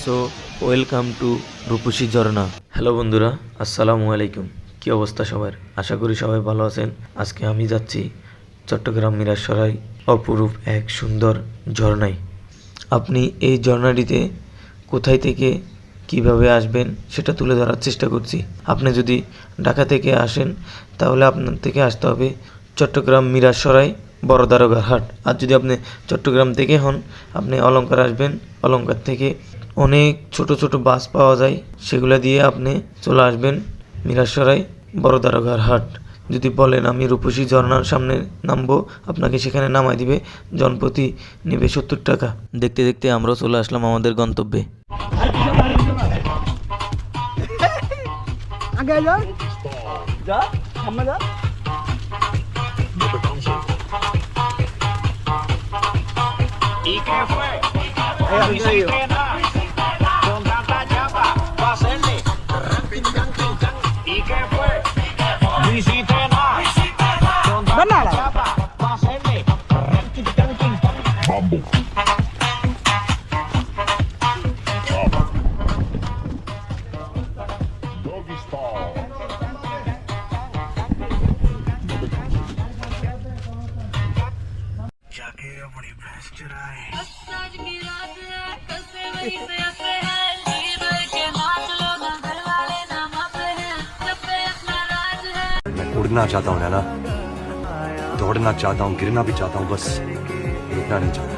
So welcome to Rupashi Jharna. Hello বন্ধুরা, আসসালামু আলাইকুম। কী অবস্থা সবার? আশা করি সবাই ভালো আছেন। আজকে আমি যাচ্ছি চট্টগ্রাম মিরাসরাই অপরূপ এক সুন্দর ঝর্ণায়। আপনি এই ঝর্ণাটিতে কোথায় থেকে কিভাবে আসবেন সেটা তুলে ধরার চেষ্টা করছি। আপনি যদি ঢাকা থেকে আসেন তাহলে আপনার থেকে আসতে হবে চট্টগ্রাম মিরাসরাই বড় দারোগার হাট। আর যদি আপনি চট্টগ্রাম থেকে হন, আপনি অলংকার আসবেন। অলংকার থেকে অনেক ছোট ছোট বাস পাওয়া যায়, সেগুলো দিয়ে আপনি চলে আসবেন মিরাসরাই বড় দারোগার হাট। যদি বলেন আমি রূপসী ঝর্ণার সামনে নামবো, আপনাকে সেখানে নামাই দিবে। জনপ্রতি নেবে 70 টাকা। দেখতে দেখতে আমরাও চলে আসলাম আমাদের গন্তব্যে। আগে যা যা সামনে যা ¿Y qué fue? Ahí, Visité nada. Con tanta chapa, pa' hacerle. ¿Y qué fue? Visité nada. Con tanta Banana. chapa, pa' hacerle. Doggy style. जाके अपनी भैंस चराए आज की रात है कल से वही पे पे है लीड के नाच लो ना घर वाले नाम पे हैं जब पे अपना राज है। मैं उड़ना चाहता हूँ नैना, दौड़ना चाहता हूँ, गिरना भी चाहता हूँ, बस रुकना नहीं चाहता।